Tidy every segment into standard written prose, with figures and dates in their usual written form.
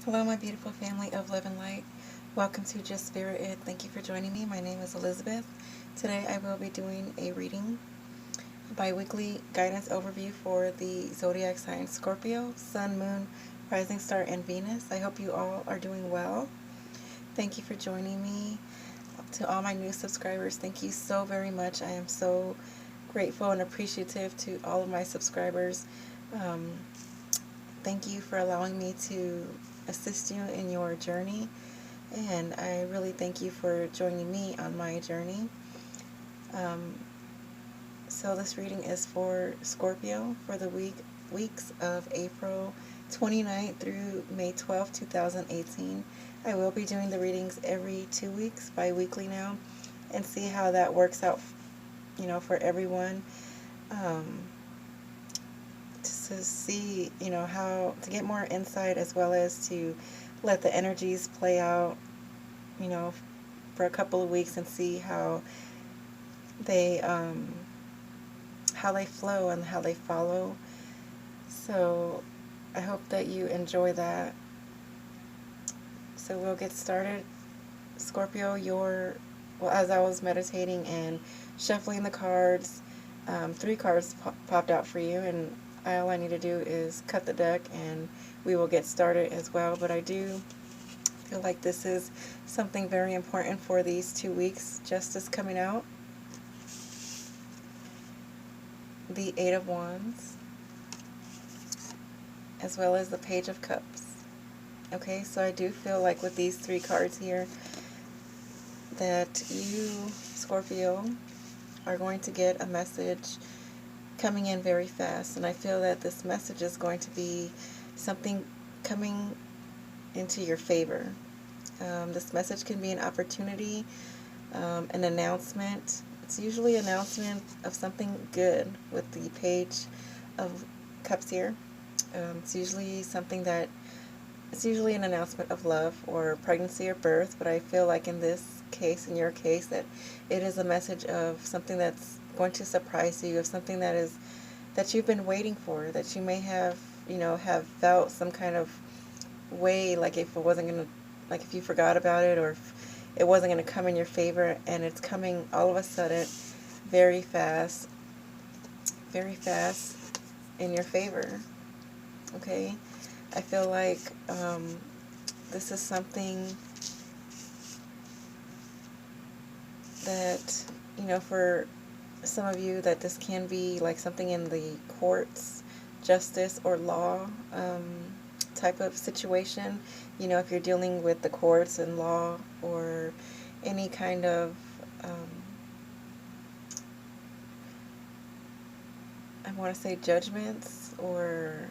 Hello, my beautiful family of love and light. Welcome to Just Spirit It. Thank you for joining me. My name is Elizabeth. Today I will be doing a reading, a bi-weekly guidance overview for the zodiac sign Scorpio, Sun, Moon, Rising Star, and Venus. I hope you all are doing well. Thank you for joining me. To all my new subscribers, thank you so very much. I am so grateful and appreciative to all of my subscribers. Um, Thank you for allowing me to assist you in your journey, and I really thank you for joining me on my journey. Um, so this reading is for Scorpio for the weeks of April 29th through May 12th, 2018. I will be doing the readings every 2 weeks, bi-weekly now, and see how that works out, for everyone. Um, to see, how to get more insight, as well as to let the energies play out, you know, for a couple of weeks and see they how they flow and how they follow. So I hope that you enjoy that. So we'll get started. Scorpio, as I was meditating and shuffling the cards, 3 cards popped out for you, and all I need to do is cut the deck and we will get started as well. But I do feel like this is something very important for these 2 weeks. Justice coming out, the 8 of Wands, as well as the Page of Cups. Okay, so I do feel like with these 3 cards here that you, Scorpio, are going to get a message coming in very fast, and I feel that this message is going to be something coming into your favor. This message can be an opportunity, an announcement. It's usually an announcement of something good with the Page of Cups here. It's usually an announcement of love or pregnancy or birth, but I feel like in this case, in your case, that it is a message of something that's going to surprise you, of something that you've been waiting for, that you may have, have felt some kind of way, like if you forgot about it, or if it wasn't going to come in your favor, and it's coming all of a sudden, very fast in your favor. Okay? I feel like this is something that, for some of you, that this can be like something in the courts, justice, or law type of situation. If you're dealing with the courts and law, or any kind of, I want to say judgments, or,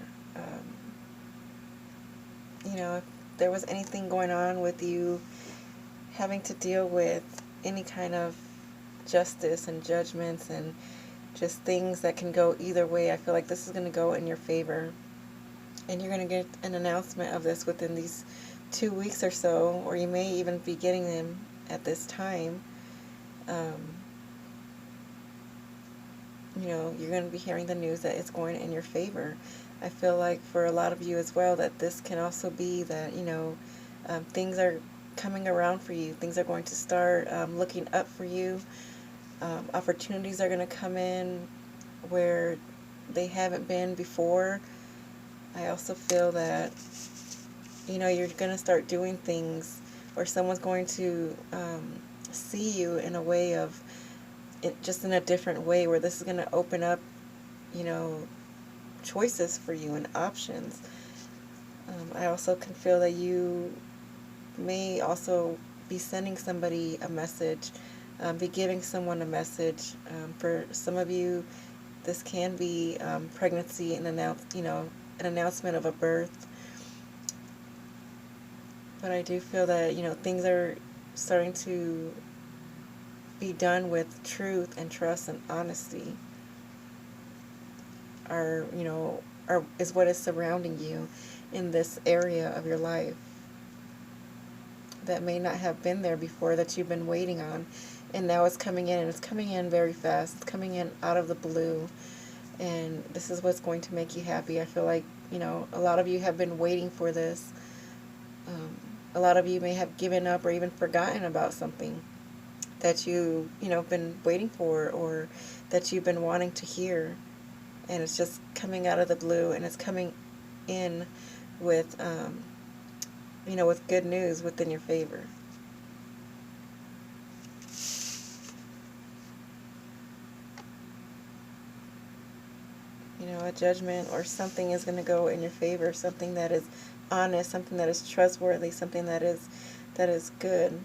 if there was anything going on with you having to deal with any kind of justice and judgments and just things that can go either way, I feel like this is going to go in your favor. And you're going to get an announcement of this within these 2 weeks or so, or you may even be getting them at this time. You're going to be hearing the news that it's going in your favor. I feel like for a lot of you as well, that this can also be that, things are coming around for you. Things are going to start looking up for you. Opportunities are going to come in where they haven't been before. I also feel that, you're going to start doing things, or someone's going to see you in a way of, just in a different way, where this is going to open up, choices for you and options. I also can feel that you may also be sending somebody a message, be giving someone a message. For some of you, this can be pregnancy and an announcement of a birth. But I do feel that, things are starting to be done with truth and trust and honesty. Is what is surrounding you in this area of your life that may not have been there before, that you've been waiting on, and now it's coming in, and it's coming in very fast. It's coming in out of the blue, and this is what's going to make you happy. I feel like, a lot of you have been waiting for this, a lot of you may have given up or even forgotten about something that been waiting for, or that you've been wanting to hear, and it's just coming out of the blue, and it's coming in with with good news within your favor. A judgment or something is going to go in your favor, something that is honest, something that is trustworthy, something that is good.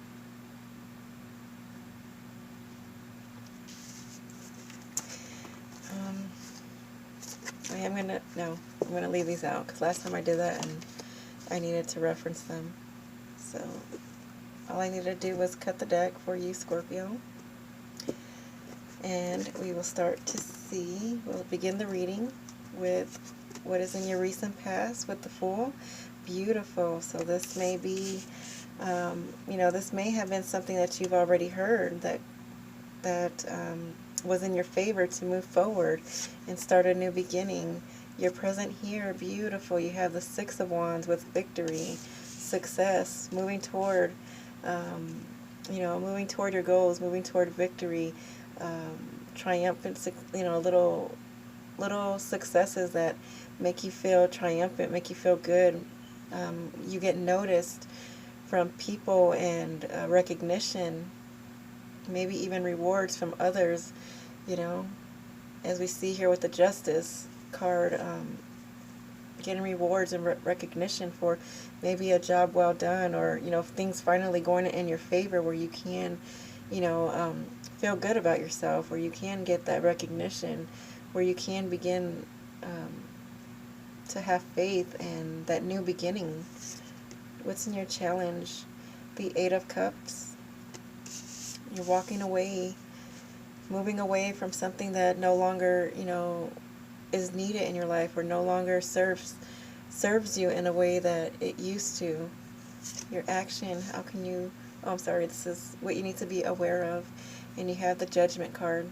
I'm gonna leave these out because last time I did that and I needed to reference them. So all I needed to do was cut the deck for you, Scorpio. And we will start to see, we'll begin the reading with what is in your recent past with the Fool. Beautiful. So this may be, this may have been something that you've already heard that was in your favor to move forward and start a new beginning. You're present here. Beautiful. You have the Six of Wands with victory, success, moving toward, moving toward your goals, moving toward victory, triumphant, little successes that make you feel triumphant, make you feel good. You get noticed from people and recognition, maybe even rewards from others, as we see here with the Justice card, getting rewards and recognition for maybe a job well done, or things finally going in your favor where you can feel good about yourself, where you can get that recognition, where you can begin to have faith and that new beginning. What's in your challenge? The Eight of Cups. You're walking away, moving away from something that no longer is needed in your life, or no longer serves you in a way that it used to. Your action, how can you, oh, I'm sorry, this is what you need to be aware of. And you have the Judgment card.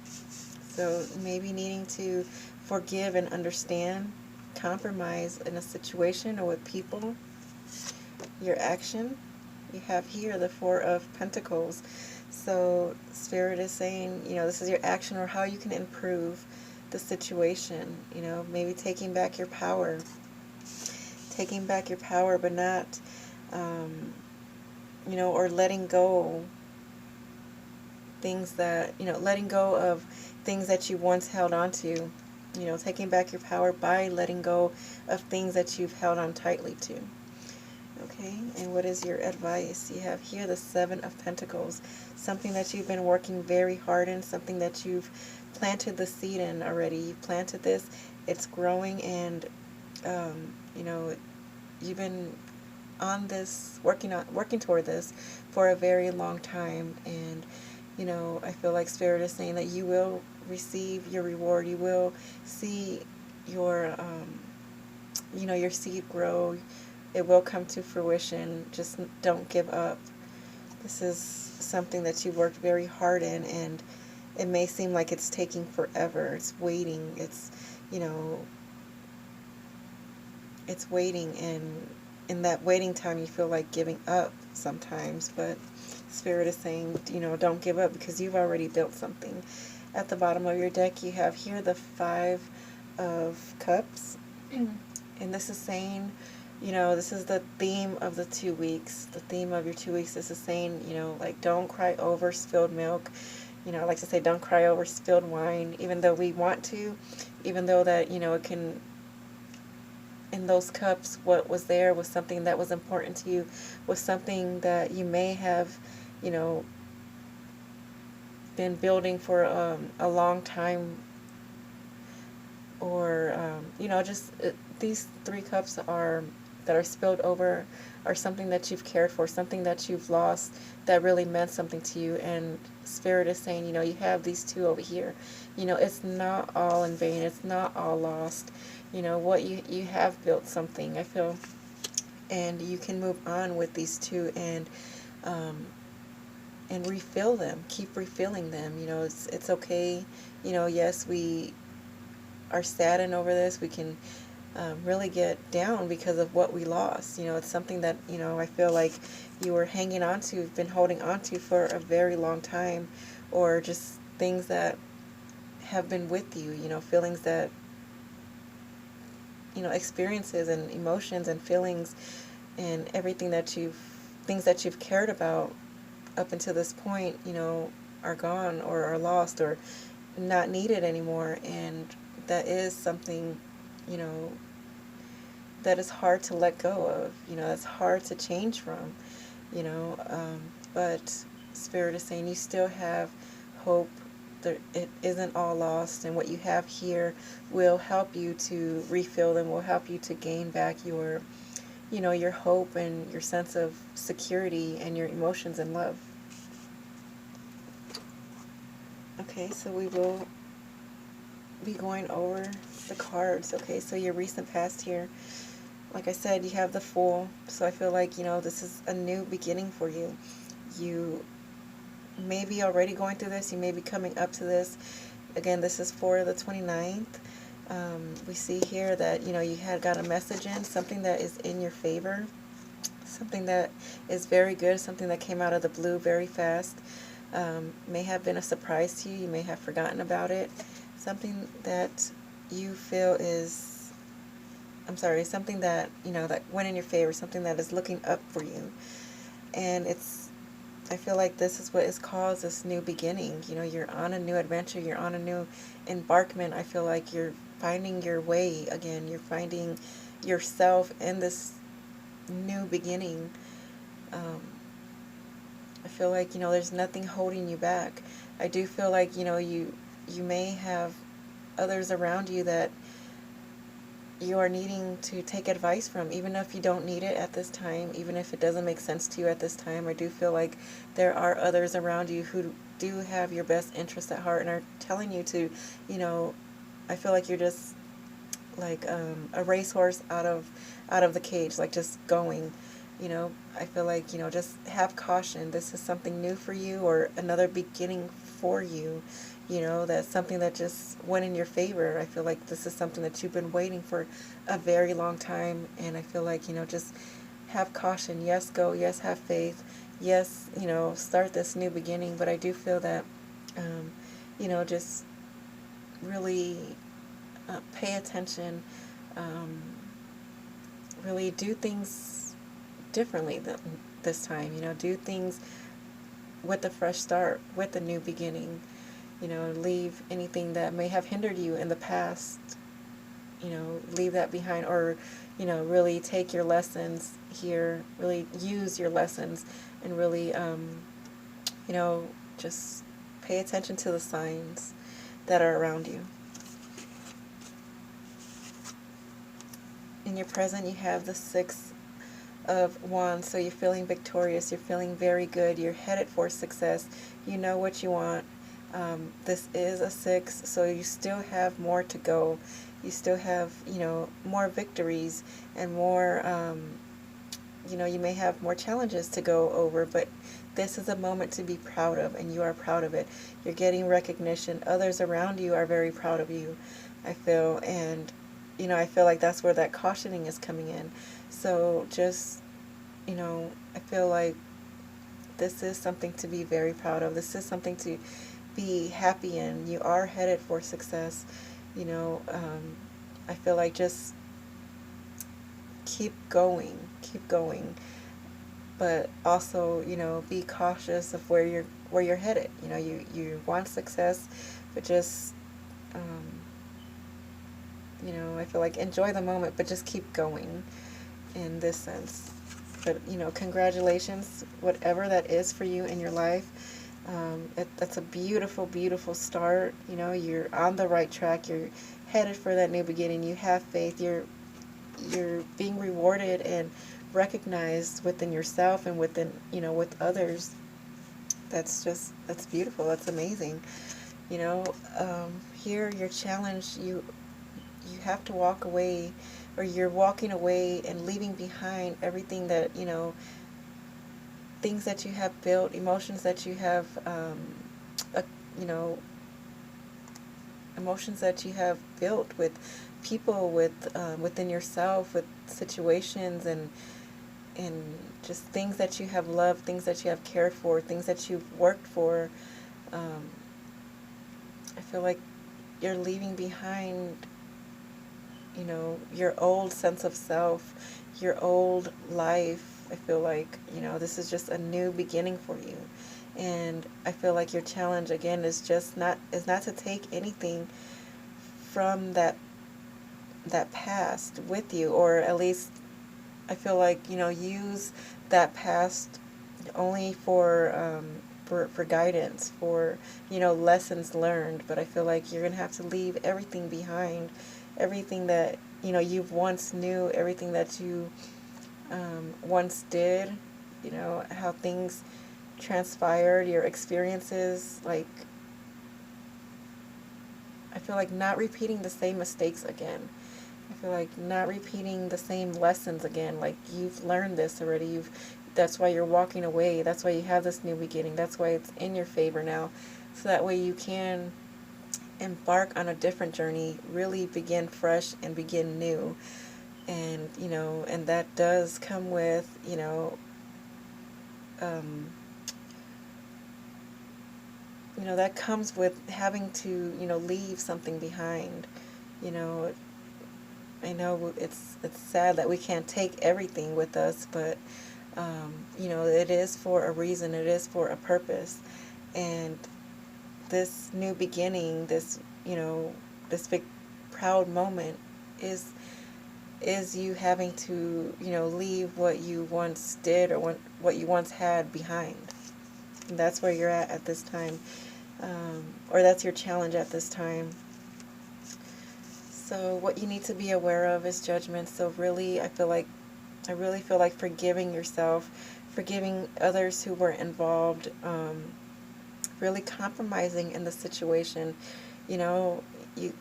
So maybe needing to forgive and understand, compromise in a situation or with people. Your action, you have here the Four of Pentacles. So Spirit is saying, this is your action, or how you can improve the situation. Maybe taking back your power. Taking back your power, but not, or letting go things that, letting go of things that you once held on to. Taking back your power by letting go of things that you've held on tightly to. Okay, and what is your advice? You have here the Seven of Pentacles, something that you've been working very hard in, something that you've planted the seed in already. You've planted this, it's growing, and you've been on this, working toward this for a very long time, and I feel like Spirit is saying that you will receive your reward. You will see your your seed grow. It will come to fruition. Just don't give up. This is something that you worked very hard in, and it may seem like it's taking forever. It's waiting. It's, it's waiting, and in that waiting time you feel like giving up sometimes, but Spirit is saying, don't give up, because you've already built something. At the bottom of your deck, you have here the Five of Cups, and this is saying, this is the theme of the 2 weeks. The theme of your 2 weeks. This is saying, like, don't cry over spilled milk. I like to say, don't cry over spilled wine, even though we want to, even though that, it can, in those cups, what was there was something that was important to you, was something that you may have, been building for a long time, or, just these 3 cups that are spilled over are something that you've cared for, something that you've lost that really meant something to you. And Spirit is saying, you have these 2 over here. It's not all in vain. It's not all lost. What you have built something, I feel, and you can move on with these 2 and refill them. Keep refilling them. It's okay. Yes, we are saddened over this. We can really get down because of what we lost. It's something that, I feel like you were hanging on to, been holding on to for a very long time, or just things that have been with you, feelings that, experiences and emotions and feelings and everything that things that you've cared about up until this point, are gone or are lost or not needed anymore. And that is something, you know, that is hard to let go of, that's hard to change from, you know, but Spirit is saying you still have hope. It isn't all lost, and what you have here will help you to refill them, will help you to gain back your, your hope and your sense of security and your emotions and love. Okay, so we will be going over the cards. Okay, so your recent past here. Like I said, you have the Fool, so I feel like, this is a new beginning for you. You may be already going through this, you may be coming up to this. Again, this is for the 29th. We see here that, you had got a message in, something that is in your favor, something that is very good, something that came out of the blue very fast. May have been a surprise to you, you may have forgotten about it. Something that you feel is, something that, that went in your favor, something that is looking up for you. And I feel like this is what has caused this new beginning. You're on a new adventure, you're on a new embarkment. I feel like you're finding your way again, you're finding yourself in this new beginning. I feel like, there's nothing holding you back. I do feel like, you may have others around you that you are needing to take advice from, even if you don't need it at this time, even if it doesn't make sense to you at this time. I do feel like there are others around you who do have your best interest at heart and are telling you to, I feel like you're just like a racehorse out of the cage, like just going. I feel like, just have caution. This is something new for you, or another beginning for you. That's something that just went in your favor. I feel like this is something that you've been waiting for a very long time. And I feel like, just have caution. Yes, go. Yes, have faith. Yes, start this new beginning. But I do feel that, just really pay attention. Really do things differently this time. Do things with a fresh start, with a new beginning. Leave anything that may have hindered you in the past, leave that behind, or, really take your lessons here, really use your lessons, and really, just pay attention to the signs that are around you. In your present, you have the Six of Wands, so you're feeling victorious, you're feeling very good, you're headed for success, you know what you want. This is a 6, so you still have more to go. You still have, more victories and more, you may have more challenges to go over, but this is a moment to be proud of, and you are proud of it. You're getting recognition. Others around you are very proud of you, I feel, and, I feel like that's where that cautioning is coming in. So just, I feel like this is something to be very proud of. This is something to be happy in. You are headed for success. I feel like just keep going, but also, be cautious of where you're headed. You want success, but just, I feel like enjoy the moment, but just keep going in this sense. But, congratulations, whatever that is for you in your life. That's a beautiful, beautiful start. You're on the right track. You're headed for that new beginning. You have faith. You're being rewarded and recognized within yourself and within, with others. That's beautiful. That's amazing. Here, your challenge, you have to walk away, or you're walking away and leaving behind everything that, things that you have built, emotions that you have, emotions that you have built with people, with within yourself, with situations, and just things that you have loved, things that you have cared for, things that you've worked for. Um, I feel like you're leaving behind, your old sense of self, your old life. I feel like, this is just a new beginning for you. And I feel like your challenge again is not to take anything from that past with you, or at least I feel like, use that past only for guidance, for, lessons learned. But I feel like you're going to have to leave everything behind, everything that, you've once knew, everything that you once did, how things transpired, your experiences. Like, I feel like not repeating the same mistakes again. I feel like not repeating the same lessons again. Like, you've learned this already. That's why you're walking away. That's why you have this new beginning. That's why it's in your favor now. So that way you can embark on a different journey, really begin fresh and begin new. And, and that does come with, um, that comes with having to, leave something behind. You know, I know it's sad that we can't take everything with us, but it is for a reason. It is for a purpose, and this new beginning, this big proud moment, is you having to leave what you once did, or what you once had behind. And that's where you're at this time, or that's your challenge at this time. So what you need to be aware of is judgment. So really, I really feel like forgiving yourself, forgiving others who were involved, really compromising in the situation. You know, you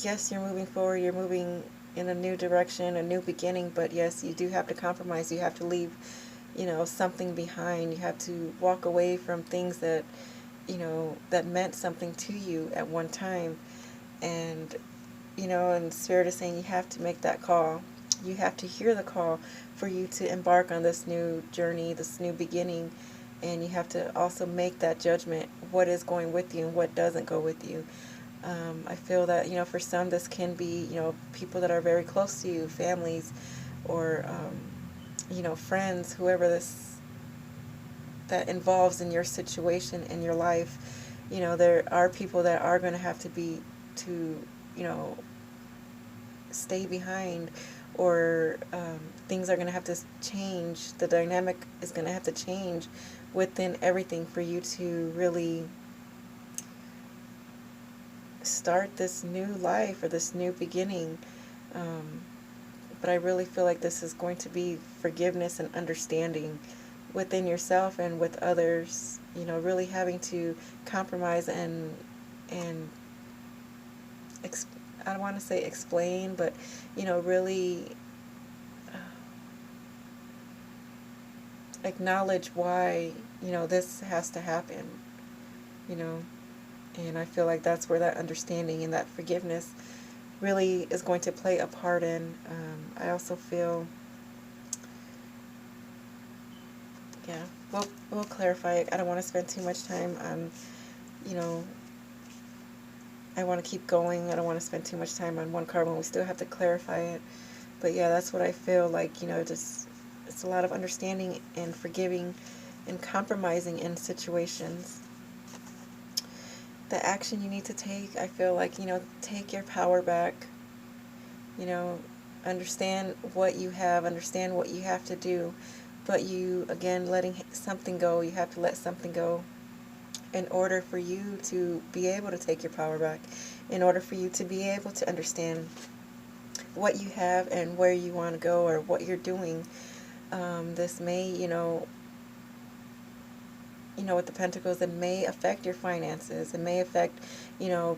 yes, you're moving forward, you're moving in a new direction, a new beginning, but yes, you do have to compromise. You have to leave, something behind. You have to walk away from things that, that meant something to you at one time. And and Spirit is saying you have to make that call. You have to hear the call for you to embark on this new journey, this new beginning. And you have to also make that judgment, what is going with you and what doesn't go with you. I feel that, for some, this can be, people that are very close to you, families, or, friends, whoever that involves in your situation, in your life. There are people that are going to have to you know, stay behind, or things are going to have to change. The dynamic is going to have to change within everything for you to really start this new life, or this new beginning. But I really feel like this is going to be forgiveness and understanding within yourself and with others. Really having to compromise and I don't want to say explain, but really acknowledge why this has to happen. You know, and I feel like that's where that understanding and that forgiveness really is going to play a part in. I also feel, yeah, we'll clarify it. I don't want to spend too much time on, you know, I want to keep going. I don't want to spend too much time on one card when we still have to clarify it. But yeah, that's what I feel like, just it's a lot of understanding and forgiving and compromising in situations. The action you need to take, I feel like, take your power back. You know, understand what you have, understand what you have to do. But you, again, letting something go, you have to let something go in order for you to be able to take your power back, in order for you to be able to understand what you have and where you want to go, or what you're doing. This may, with the Pentacles, it may affect your finances. It may affect, the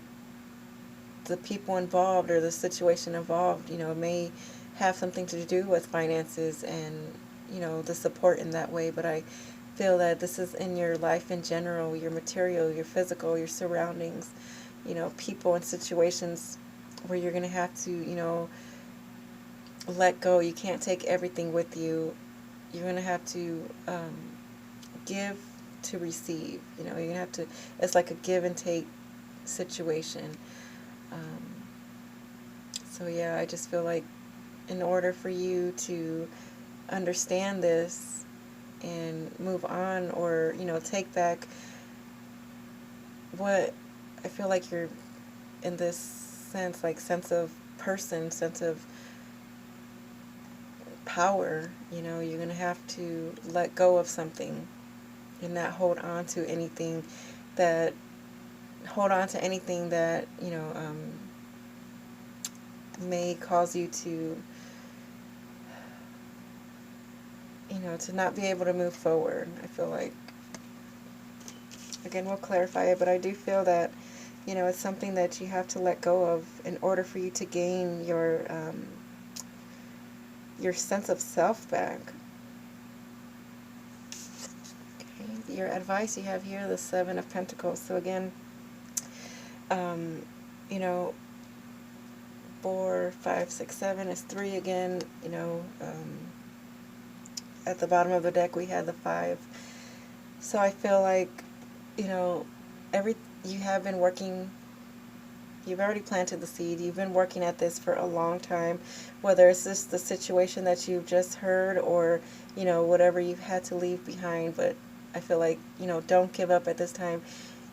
people involved, or the situation involved. It may have something to do with finances and, the support in that way. But I feel that this is in your life in general, your material, your physical, your surroundings. people and situations where you're going to have to, let go. You can't take everything with you. You're going to have to give to receive. You're going to have to, it's like a give and take situation. So yeah, I just feel like in order for you to understand this and move on, or, take back what I feel like you're in this sense, like sense of person, sense of power, you're going to have to let go of something and not hold on to anything that, may cause you to, to not be able to move forward. I feel like, again, we'll clarify it, but I do feel that, it's something that you have to let go of in order for you to gain your sense of self back. Okay. Your advice you have here, the Seven of Pentacles. So again, you know, 4, 5, 6, 7 is 3 again. At the bottom of the deck we had the 5. So I feel like, you have been working. You've already planted the seed. You've been working at this for a long time, whether it's just the situation that you've just heard, or, whatever you've had to leave behind. But I feel like, don't give up at this time.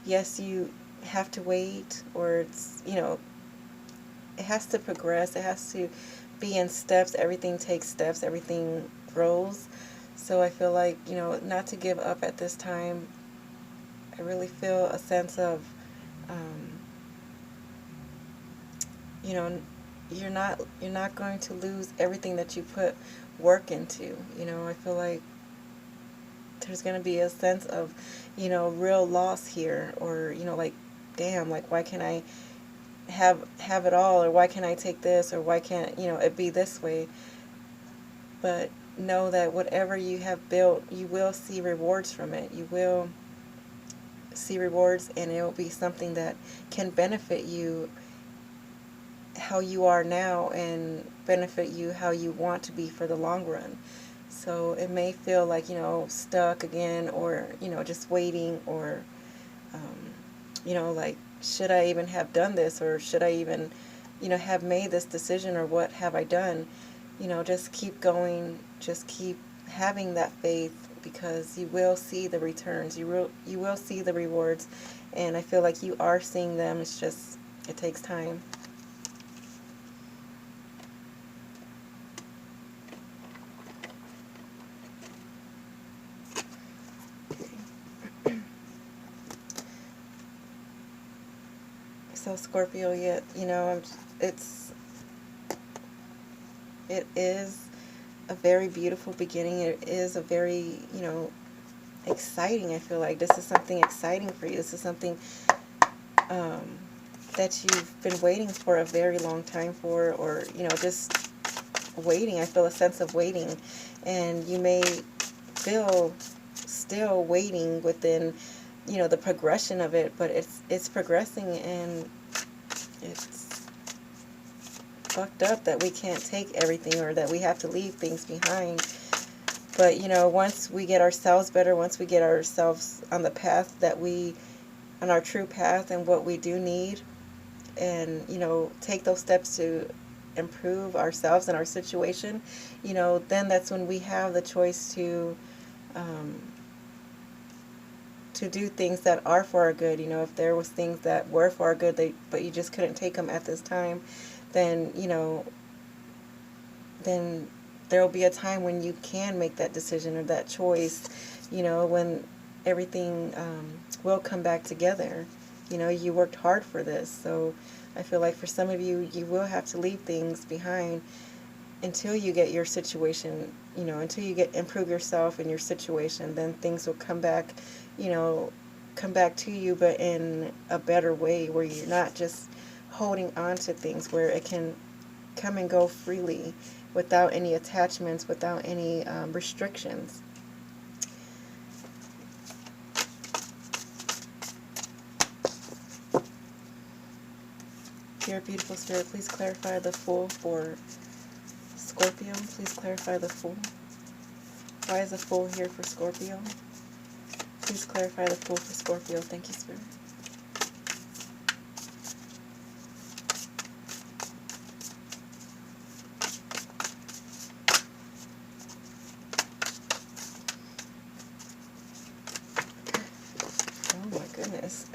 Yes, you have to wait, or it's, it has to progress. It has to be in steps. Everything takes steps. Everything grows. So I feel like, not to give up at this time. I really feel a sense of, you're not going to lose everything that you put work into. I feel like there's going to be a sense of, real loss here, or, like, damn, like, why can't I have it all, or why can't I take this, or why can't, it be this way? But know that whatever you have built, you will see rewards from it. You will see rewards, and it will be something that can benefit you how you are now, and benefit you how you want to be for the long run. So it may feel like, stuck again, or, just waiting, or, like, should I even have done this, or should I even, have made this decision, or what have I done? Just keep going, just keep having that faith, because you will see the returns, you will see the rewards, and I feel like you are seeing them. It's just, it takes time. So Scorpio, yeah, it is a very beautiful beginning. It is a very, exciting. I feel like this is something exciting for you. This is something that you've been waiting for a very long time for, or, just waiting. I feel a sense of waiting, and you may feel still waiting within, the progression of it, but it's progressing, and it's fucked up that we can't take everything, or that we have to leave things behind. But, once we get ourselves better, once we get ourselves on the path on our true path, and what we do need, and, take those steps to improve ourselves and our situation, then that's when we have the choice to do things that are for our good. If there was things that were for our good, but you just couldn't take them at this time, then, then there will be a time when you can make that decision, or that choice, when everything will come back together. You worked hard for this. So I feel like for some of you, you will have to leave things behind until you get your situation, until you improve yourself and your situation. Then things will come back to you, but in a better way, where you're not just holding on to things, where it can come and go freely, without any attachments, without any restrictions. here, beautiful spirit, please clarify the Fool for Scorpio. Please clarify the Fool. Why is the Fool here for Scorpio? Please clarify the Fool for Scorpio. Thank you, Spirit. Oh my goodness.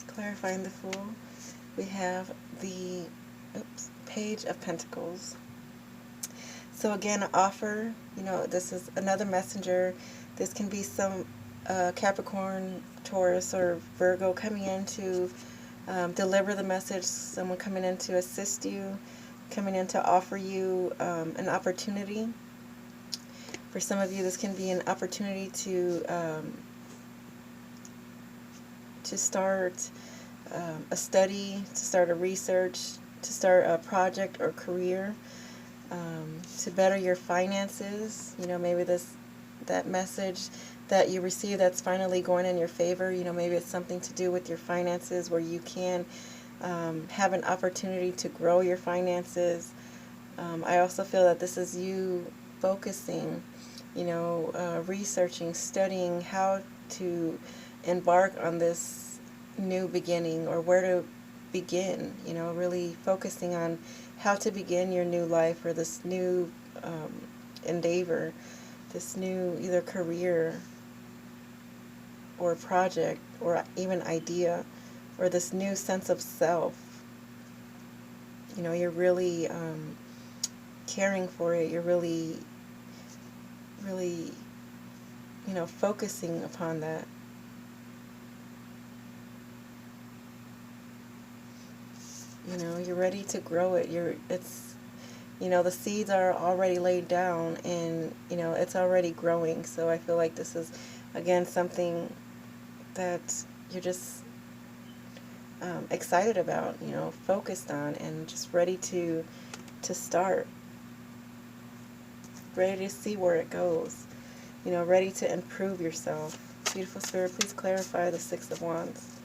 Clarifying the Fool, we have the Page of Pentacles. So again, offer, this is another messenger. This can be some Capricorn, Taurus, or Virgo coming in to deliver the message, someone coming in to assist you, coming in to offer you an opportunity. For some of you, this can be an opportunity to start a study, to start a research, to start a project or career, to better your finances. Maybe that message that you receive that's finally going in your favor, maybe it's something to do with your finances where you can have an opportunity to grow your finances. I also feel that this is you focusing, researching, studying how to embark on this new beginning, or where to begin, really focusing on how to begin your new life, or this new endeavor, this new either career or project or even idea, or this new sense of self. You're really caring for it. You're really focusing upon that. You're ready to grow it. The seeds are already laid down, and it's already growing. So I feel like this is again something that you're just excited about, focused on, and just ready to start, ready to see where it goes, ready to improve yourself. Beautiful Spirit, please clarify the Six of Wands.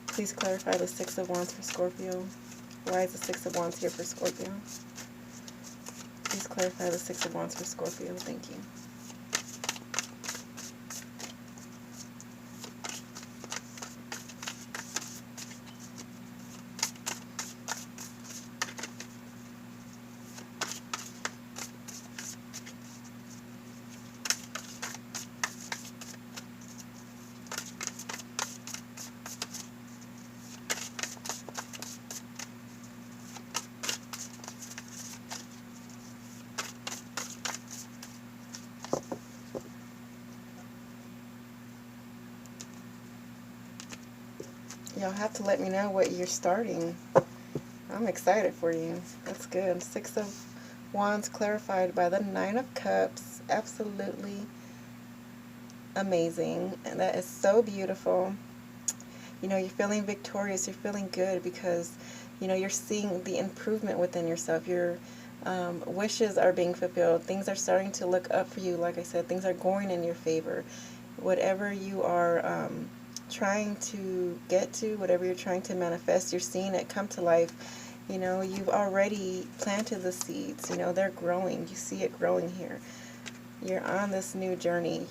Please clarify the Six of Wands for Scorpio. Why is the Six of Wands here for Scorpio? Please clarify the Six of Wands for Scorpio. Thank you. Y'all have to let me know what you're starting. I'm excited for you. That's good. Six of Wands clarified by the Nine of Cups. Absolutely amazing. And that is so beautiful. You're feeling victorious. You're feeling good because, you're seeing the improvement within yourself. Your wishes are being fulfilled. Things are starting to look up for you. Like I said, things are going in your favor. Whatever you are trying to get to, whatever you're trying to manifest, you're seeing it come to life. You've already planted the seeds. They're growing. You see it growing here. You're on this new journey.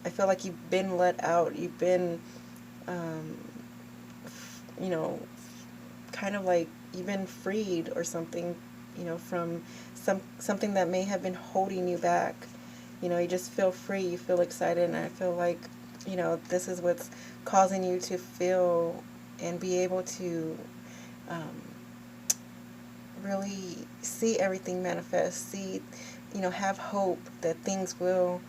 I feel like you've been let out. You've been, kind of like you've been freed or something, from something that may have been holding you back. You just feel free. You feel excited, and I feel like this is what's causing you to feel and be able to really see everything manifest, have hope that things will,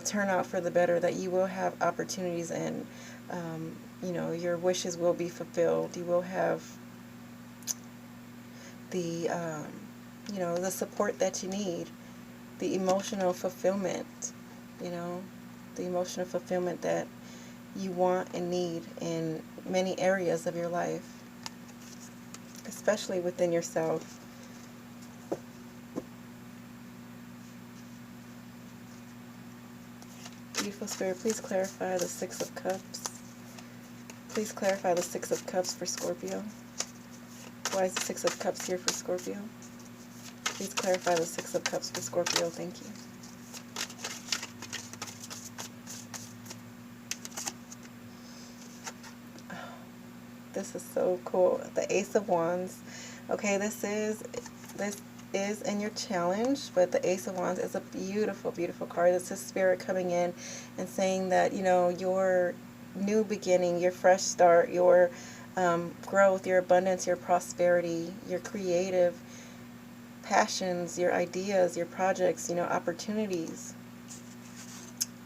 turn out for the better, that you will have opportunities, and, your wishes will be fulfilled. You will have the, the support that you need. the emotional fulfillment, you know, the emotional fulfillment that you want and need in many areas of your life, especially within yourself. Beautiful Spirit, please clarify the Six of Cups. Please clarify the Six of Cups for Scorpio. Why is the Six of Cups here for Scorpio? Please clarify the Six of Cups for Scorpio. Thank you. This is so cool. The Ace of Wands. Okay, this is in your challenge, but the Ace of Wands is a beautiful, beautiful card. It's a spirit coming in and saying that, you know, your new beginning, your fresh start, your growth, your abundance, your prosperity, your creative passions, your ideas, your projects, you know, opportunities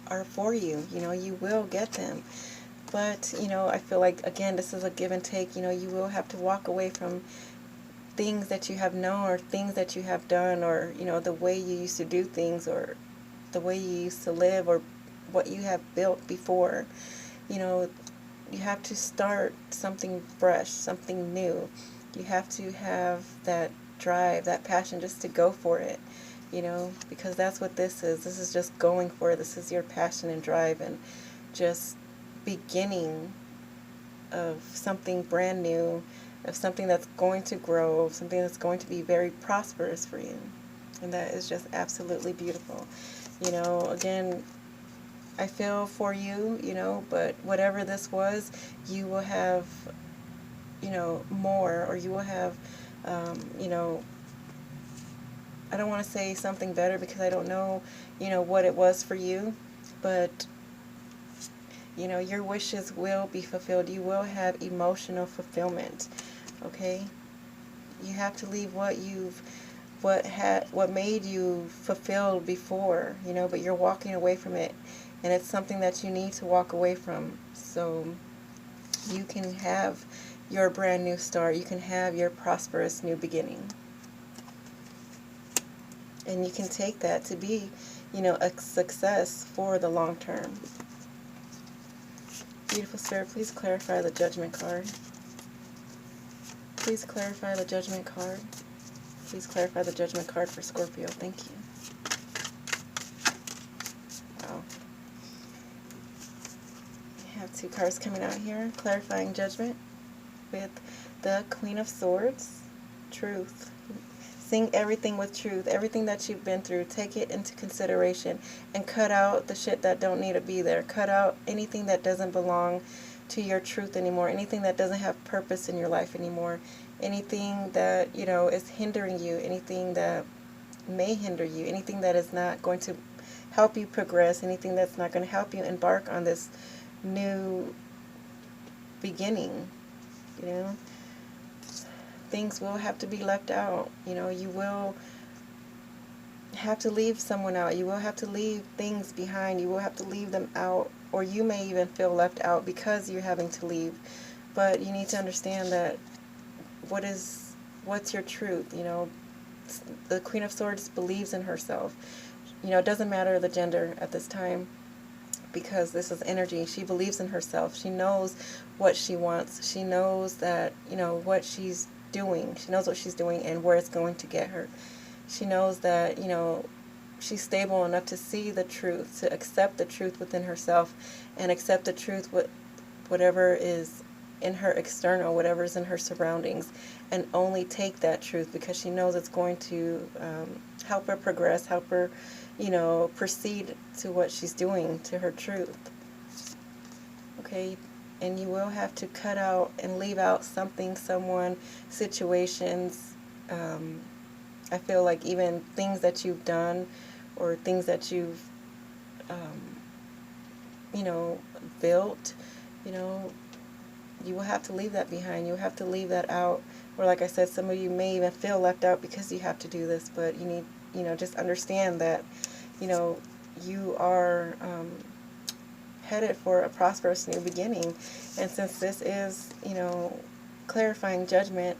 are for you. You know, you will get them. But, you know, I feel like, again, this is a give and take. You know, you will have to walk away from things that you have known or things that you have done, or, you know, the way you used to do things, or the way you used to live, or what you have built before. You know, you have to start something fresh, something new. You have to have that drive, that passion just to go for it, you know, because that's what this is. This is just going for it. This is your passion and drive and just beginning of something brand new, of something that's going to grow, something that's going to be very prosperous for you. And that is just absolutely beautiful. You know, again, I feel for you, you know, but whatever this was, you will have, you know, more, or you will have, you know, I don't want to say something better because I don't know, you know, what it was for you, but you know, your wishes will be fulfilled. You will have emotional fulfillment. Okay? You have to leave what made you fulfilled before, you know, but you're walking away from it, and it's something that you need to walk away from so you can have your brand new start. You can have your prosperous new beginning. And you can take that to be, you know, a success for the long term. Beautiful Spirit, please clarify the Judgment card. Please clarify the Judgment card. Please clarify the Judgment card for Scorpio. Thank you. Wow. We have two cards coming out here. Clarifying Judgment with the Queen of Swords. Truth. Sing everything with truth. Everything that you've been through, take it into consideration and cut out the shit that don't need to be there. Cut out anything that doesn't belong to your truth anymore. Anything that doesn't have purpose in your life anymore. Anything that, you know, is hindering you. Anything that may hinder you. Anything that is not going to help you progress. Anything that's not going to help you embark on this new beginning, you know. Things will have to be left out. You know, you will have to leave someone out. You will have to leave things behind. You will have to leave them out, or you may even feel left out because you're having to leave. But you need to understand that what's your truth, you know. The Queen of Swords believes in herself. You know, it doesn't matter the gender at this time, because this is energy. She believes in herself. She knows what she wants. She knows that, you know, what she's doing. She knows what she's doing and where it's going to get her. She knows that, you know, she's stable enough to see the truth, to accept the truth within herself, and accept the truth with whatever is in her external, whatever is in her surroundings, and only take that truth because she knows it's going to help her progress, help her, you know, proceed to what she's doing, to her truth. Okay? And you will have to cut out and leave out something, someone, situations. I feel like even things that you've done, or things that you've, you know, built, you know, you will have to leave that behind. You will have to leave that out. Or like I said, some of you may even feel left out because you have to do this, but you need, you know, just understand that, you know, you are headed for a prosperous new beginning. And since this is, you know, clarifying Judgment,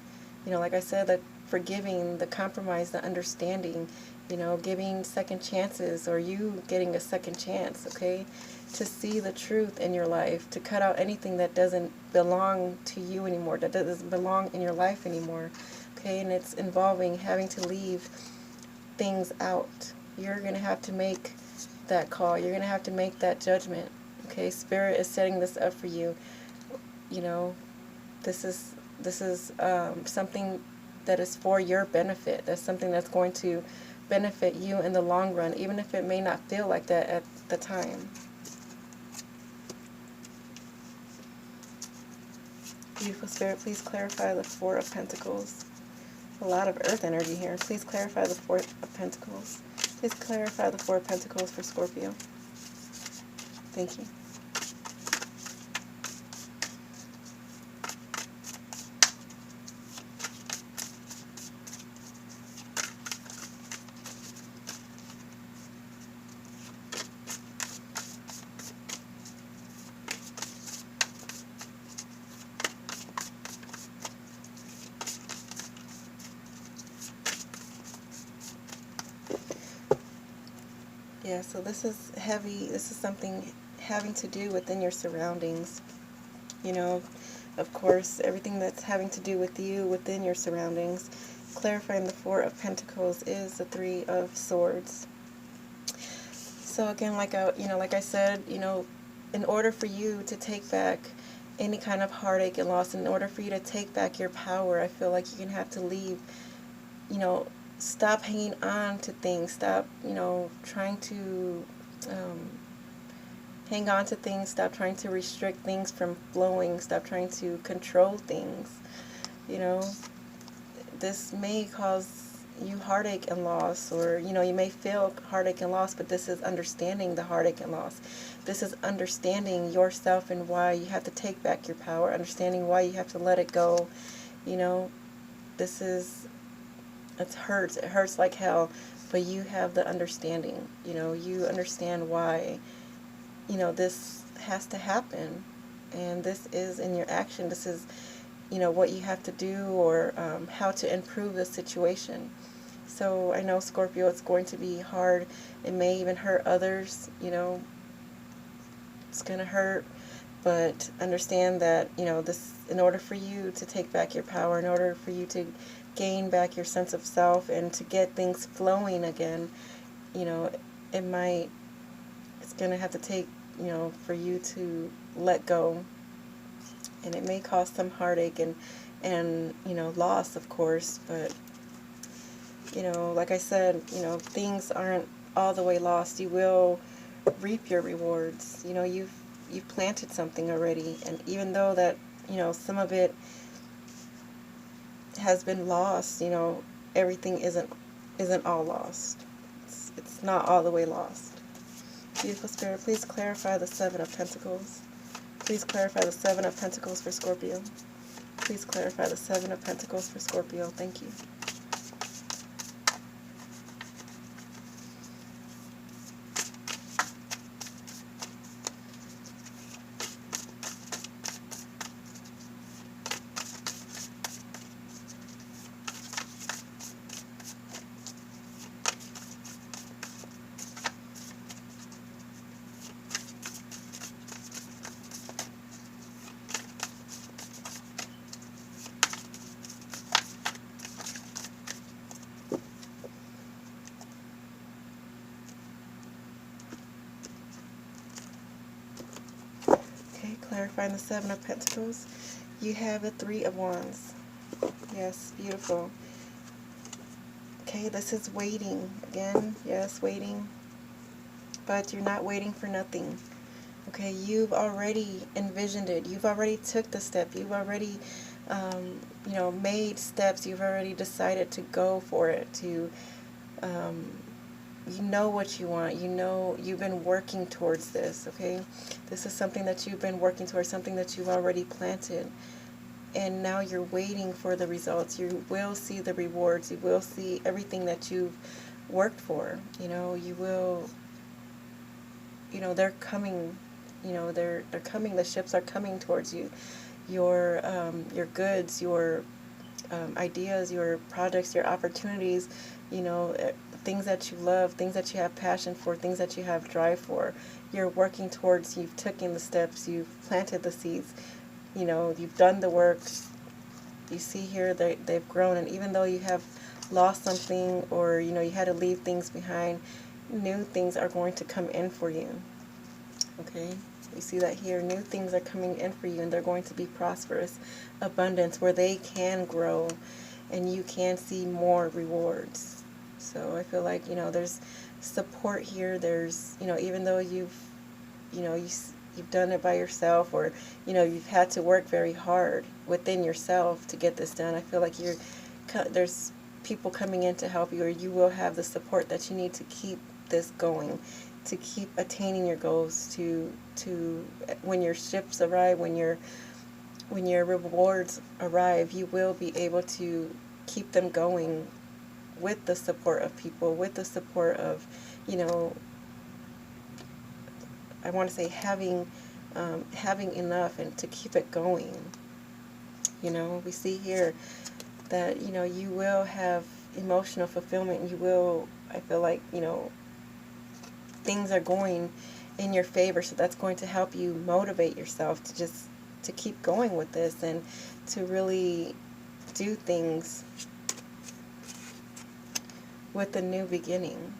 you know, like I said, the forgiving, the compromise, the understanding, you know, giving second chances, or you getting a second chance, okay, to see the truth in your life, to cut out anything that doesn't belong to you anymore, that doesn't belong in your life anymore, okay, and it's involving having to leave things out. You're going to have to make that call. You're going to have to make that judgment, okay. Spirit is setting this up for you. You know, this is something that is for your benefit. That's something that's going to benefit you in the long run, even if it may not feel like that at the time. Beautiful Spirit, please clarify the Four of Pentacles. A lot of earth energy here. Please clarify the Four of Pentacles. Please clarify the Four of Pentacles for Scorpio. Thank you. Yeah, so this is heavy. This is something having to do within your surroundings. You know, of course, everything that's having to do with you within your surroundings. Clarifying the Four of Pentacles is the Three of Swords. So again, like I said, you know, in order for you to take back any kind of heartache and loss, in order for you to take back your power, I feel like you're going to have to leave, you know, stop hanging on to things. Stop, you know, trying to hang on to things. Stop trying to restrict things from flowing. Stop trying to control things. You know, this may cause you heartache and loss, or, you know, you may feel heartache and loss, but this is understanding the heartache and loss. This is understanding yourself and why you have to take back your power, understanding why you have to let it go. You know, this is, it hurts like hell, but you have the understanding. You know, you understand why, you know, this has to happen, and this is in your action. This is, you know, what you have to do, or how to improve the situation. So I know, Scorpio, it's going to be hard. It may even hurt others, you know, it's going to hurt, but understand that, you know, this, in order for you to take back your power, in order for you to gain back your sense of self and to get things flowing again, you know, it's going to have to take, you know, for you to let go. And it may cause some heartache and you know, loss, of course, but, you know, like I said, you know, things aren't all the way lost. You will reap your rewards. You know, you've planted something already, and even though that, you know, some of it has been lost, you know, everything isn't all lost. It's not all the way lost. Beautiful Spirit, please clarify the Seven of Pentacles. Please clarify the Seven of Pentacles for Scorpio. Please clarify the Seven of Pentacles for Scorpio. Thank you. Clarifying the Seven of Pentacles, you have the Three of Wands. Yes, beautiful. Okay, this is waiting. Again, yes, waiting. But you're not waiting for nothing. Okay, you've already envisioned it. You've already took the step. You've already, you know, made steps. You've already decided to go for it, to, you know what you want. You know, you've been working towards this, okay? This is something that you've been working towards, something that you've already planted. And now you're waiting for the results. You will see the rewards. You will see everything that you've worked for. You know, you will, you know, they're coming. You know, they're coming. The ships are coming towards you. Your goods, your ideas, your projects, your opportunities, you know, things that you love, things that you have passion for, things that you have drive for. You're working towards, you've taken the steps, you've planted the seeds, you know, you've done the work. You see here they've grown, and even though you have lost something, or you know, you had to leave things behind, new things are going to come in for you. Okay, you see that here, new things are coming in for you, and they're going to be prosperous, abundance, where they can grow and you can see more rewards. So I feel like, you know, there's support here. There's, you know, even though you've, you know, you've done it by yourself, or you know, you've had to work very hard within yourself to get this done, I feel like there's people coming in to help you, or you will have the support that you need to keep this going, to keep attaining your goals, to when your ships arrive, when your rewards arrive, you will be able to keep them going with the support of people, with the support of, you know, I want to say having enough and to keep it going. You know, we see here that, you know, you will have emotional fulfillment. You will, I feel like, you know, things are going in your favor, so that's going to help you motivate yourself to just to keep going with this and to really do things with a new beginning,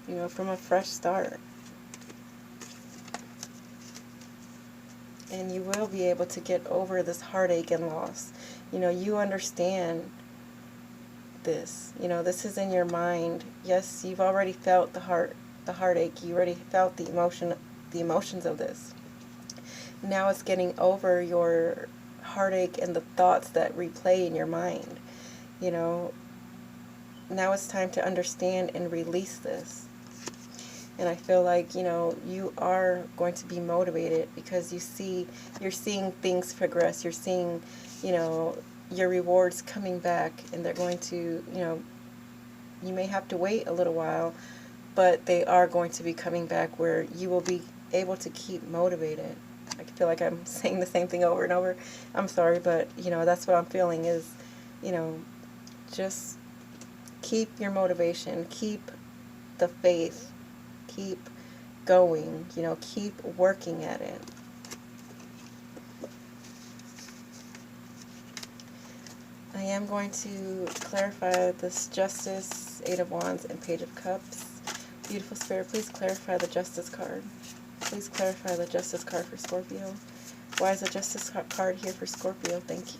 you know, from a fresh start. And you will be able to get over this heartache and loss. You know, you understand this. You know, this is in your mind. Yes, you've already felt the heartache. You already felt the emotions of this. Now it's getting over your heartache and the thoughts that replay in your mind. You know, now it's time to understand and release this. And I feel like, you know, you are going to be motivated because you're seeing things progress. You're seeing, you know, your rewards coming back, and they're going to, you know, you may have to wait a little while, but they are going to be coming back where you will be able to keep motivated. I feel like I'm saying the same thing over and over. I'm sorry, but, you know, that's what I'm feeling is, you know, just keep your motivation, keep the faith, keep going, you know, keep working at it. I am going to clarify this Justice, Eight of Wands, and Page of Cups. Beautiful Spirit, please clarify the Justice card. Please clarify the Justice card for Scorpio. Why is the Justice card here for Scorpio? Thank you.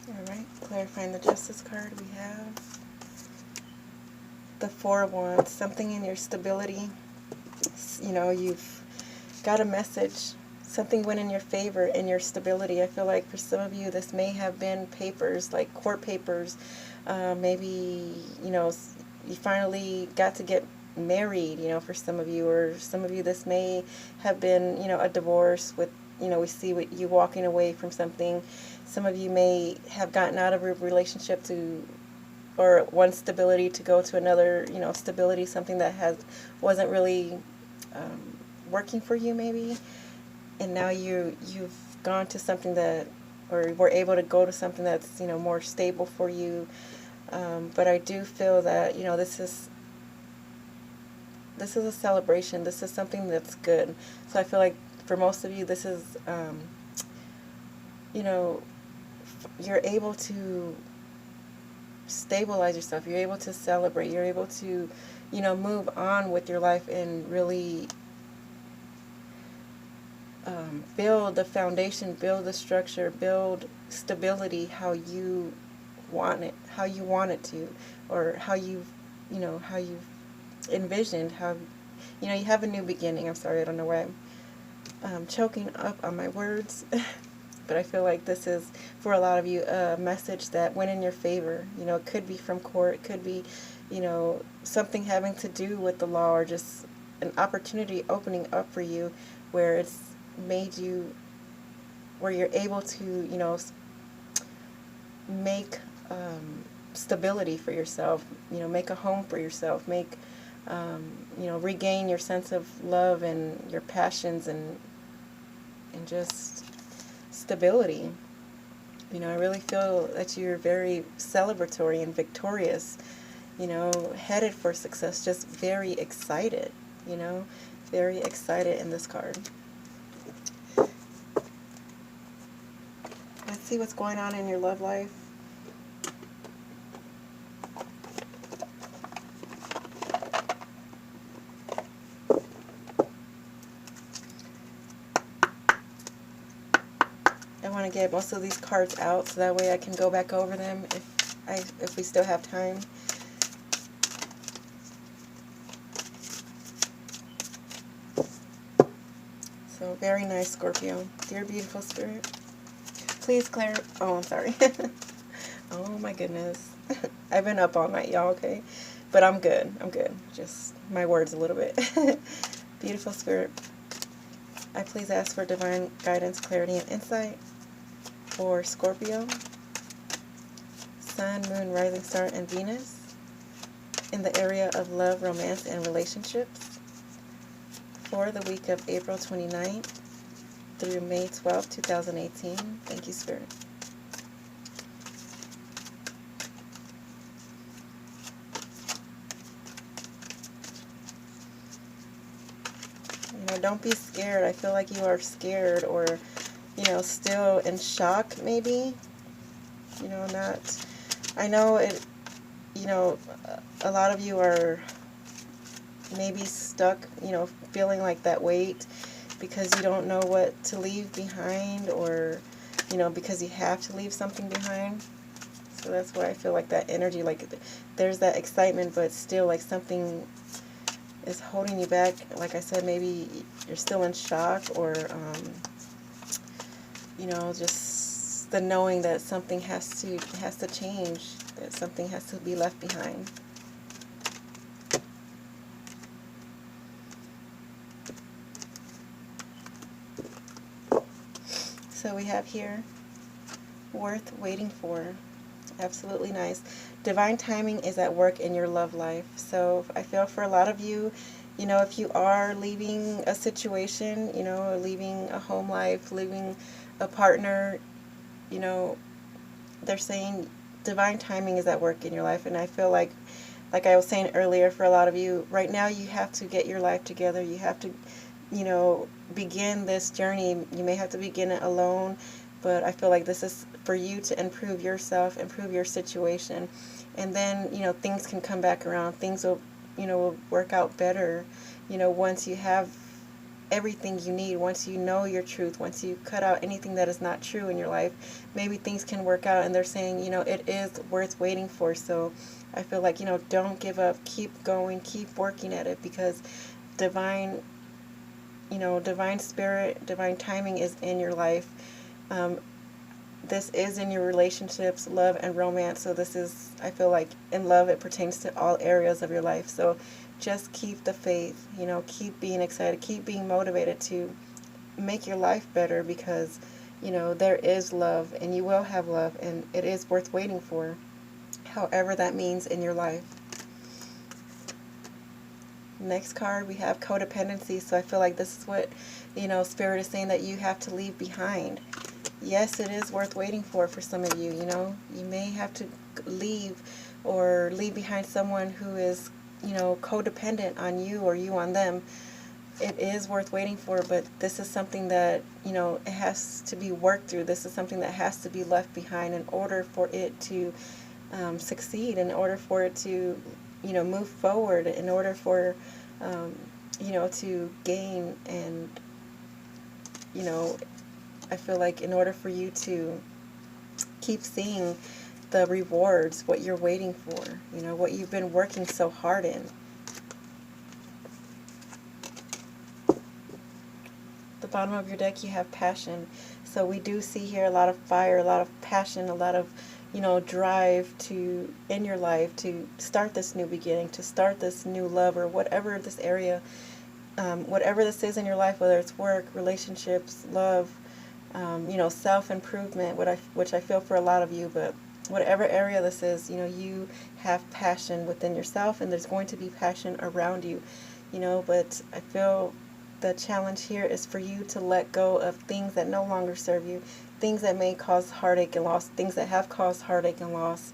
Alright, clarifying the Justice card, we have the Four of Wands. Something in your stability, you know, you've got a message. Something went in your favor, in your stability. I feel like for some of you, this may have been papers, like court papers. Maybe, you know, you finally got to get married, you know, for some of you. Or some of you, this may have been, you know, a divorce with, you know, we see you walking away from something. Some of you may have gotten out of a relationship or one stability to go to another, you know, stability, something that wasn't really working for you maybe. And now you've gone to something that, or were able to go to something that's, you know, more stable for you. But I do feel that, you know, this is a celebration. This is something that's good. So I feel like for most of you, this is, you know, you're able to stabilize yourself. You're able to celebrate. You're able to, you know, move on with your life and really build the foundation, build the structure, build stability how you want it to, or how you've envisioned, how, you know, you have a new beginning. I'm sorry, I don't know why I'm choking up on my words. but I feel like this is, for a lot of you, a message that went in your favor. You know, it could be from court, it could be, you know, something having to do with the law, or just an opportunity opening up for you where it's made you, where you're able to, you know, make stability for yourself, you know, make a home for yourself, make, you know, regain your sense of love and your passions, and just stability. You know, I really feel that you're very celebratory and victorious, you know, headed for success, just very excited, you know, very excited in this card. Let's see what's going on in your love life. I want to get most of these cards out so that way I can go back over them if we still have time. So very nice, Scorpio. Dear beautiful spirit, please oh, I'm sorry. Oh my goodness. I've been up all night, y'all, okay? But I'm good. I'm good. Just my words a little bit. Beautiful spirit, I please ask for divine guidance, clarity, and insight for Scorpio, Sun, Moon, Rising Star, and Venus in the area of love, romance, and relationships for the week of April 29th through May 12th, 2018. Thank you, Spirit. You know, don't be scared. I feel like you are scared, or, you know, still in shock, maybe. You know, not, I know it, you know, a lot of you are maybe stuck, you know, feeling like that weight because you don't know what to leave behind, or, you know, because you have to leave something behind. So that's why I feel like that energy, like there's that excitement, but still like something is holding you back. Like I said, maybe you're still in shock, or, you know, just the knowing that something has to change, that something has to be left behind. So we have here, worth waiting for. Absolutely nice. Divine timing is at work in your love life. So I feel for a lot of you, you know, if you are leaving a situation, you know, or leaving a home life, leaving a partner, you know, they're saying divine timing is at work in your life. And I feel like I was saying earlier, for a lot of you, right now you have to get your life together. You have to, you know, begin this journey. You may have to begin it alone, but I feel like this is for you to improve yourself, improve your situation, and then, you know, things can come back around. Things will, you know, will work out better, you know, once you have everything you need, once you know your truth, once you cut out anything that is not true in your life, maybe things can work out. And they're saying, you know, it is worth waiting for. So I feel like, you know, don't give up, keep going, keep working at it, because divine, you know, divine spirit, divine timing is in your life. This is in your relationships, love and romance. So this is, I feel like in love, it pertains to all areas of your life. So just keep the faith, you know, keep being excited, keep being motivated to make your life better, because, you know, there is love, and you will have love, and it is worth waiting for, however that means in your life. Next card, we have codependency. So I feel like this is what, you know, Spirit is saying that you have to leave behind. Yes, it is worth waiting for some of you. You know, you may have to leave, or leave behind someone who is, you know, codependent on you, or you on them. It is worth waiting for, but this is something that, you know, it has to be worked through. This is something that has to be left behind in order for it to succeed, in order for it to, you know, move forward, in order for, you know, to gain. And, you know, I feel like in order for you to keep seeing the rewards, what you're waiting for, you know, what you've been working so hard in. the bottom of your deck, you have passion. So we do see here a lot of fire, a lot of passion, a lot of, drive to, in your life, to start this new beginning, to start this new love, or whatever this area, whatever this is in your life, whether it's work, relationships, love, self-improvement, which I feel for a lot of you, but whatever area this is, you have passion within yourself, and there's going to be passion around you, but I feel the challenge here is for you to let go of things that no longer serve you, things that may cause heartache and loss, things that have caused heartache and loss.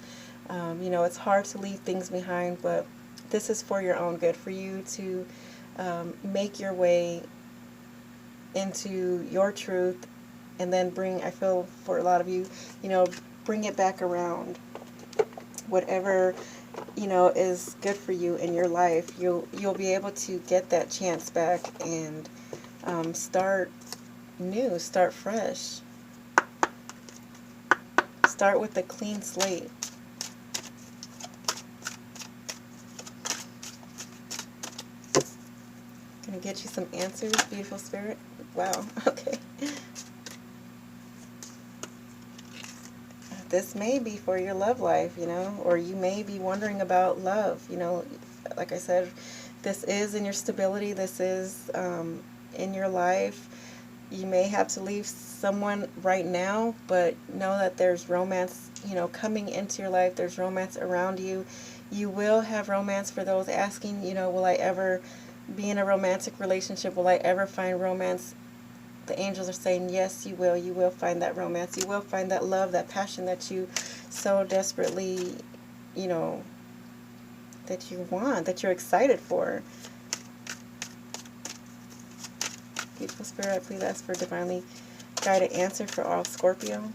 It's hard to leave things behind, but this is for your own good, for you to make your way into your truth, and then bring, I feel for a lot of you, bring it back around. Whatever, is good for you in your life, you'll be able to get that chance back and start new, start fresh, start with a clean slate. Gonna get you some answers, beautiful spirit. Wow, okay. This may be for your love life, or you may be wondering about love, like I said, this is in your stability, this is in your life. You may have to leave someone right now, but know that there's romance, coming into your life. There's romance around you. You will have romance. For those asking, will I ever be in a romantic relationship? Will I ever find romance? The angels are saying, yes, you will. You will find that romance. You will find that love, that passion that you so desperately, that you want, that you're excited for. Beautiful spirit, I please ask for divinely guided answer for all Scorpio,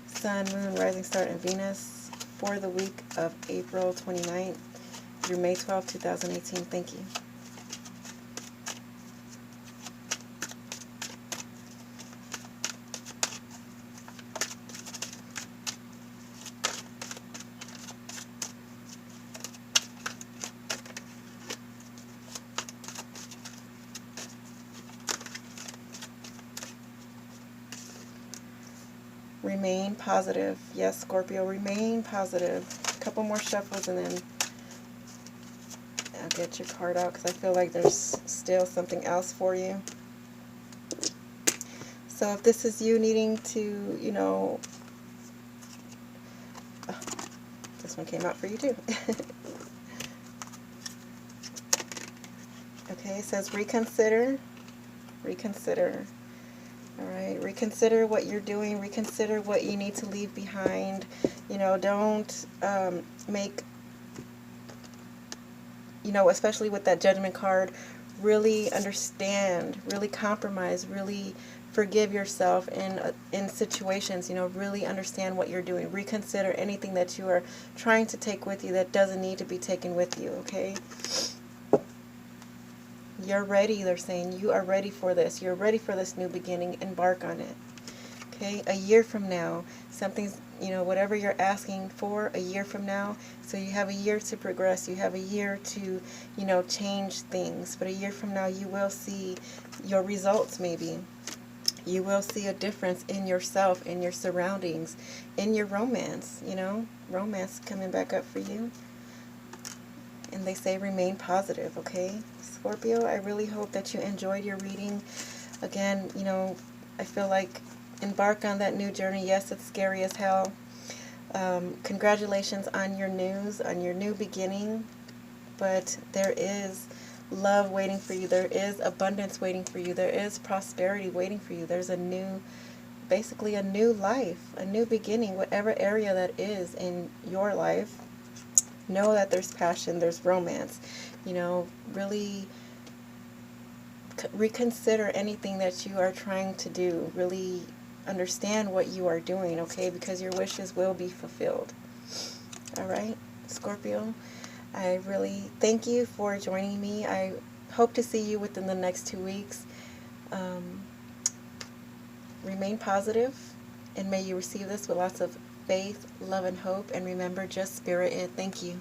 Sun, Moon, Rising Star, and Venus for the week of April 29th through May 12, 2018. Thank you. Remain positive. Yes, Scorpio, remain positive. A couple more shuffles and then I'll get your card out, because I feel like there's still something else for you. So if this is you needing to, oh, this one came out for you too. Okay, it says reconsider. Reconsider. Alright, reconsider what you're doing, reconsider what you need to leave behind. Don't make, especially with that Judgment card, really understand, really compromise, really forgive yourself in situations, really understand what you're doing. Reconsider anything that you are trying to take with you that doesn't need to be taken with you, okay? You're ready, they're saying. You are ready for this. You're ready for this new beginning. Embark on it. Okay? A year from now, something's, whatever you're asking for, a year from now. So you have a year to progress. You have a year to, change things. But a year from now, you will see your results maybe. You will see a difference in yourself, in your surroundings, in your romance, romance coming back up for you. And they say remain positive, okay? Scorpio, I really hope that you enjoyed your reading. Again, I feel like embark on that new journey. Yes, it's scary as hell. Congratulations on your news, on your new beginning. But there is love waiting for you. There is abundance waiting for you. There is prosperity waiting for you. There's basically a new life, a new beginning, whatever area that is in your life. Know that there's passion, there's romance. Really reconsider anything that you are trying to do. Really understand what you are doing, okay? Because your wishes will be fulfilled. Alright, Scorpio, I really thank you for joining me. I hope to see you within the next 2 weeks. Remain positive, and may you receive this with lots of faith, love, and hope. And remember, just spirit it. Thank you.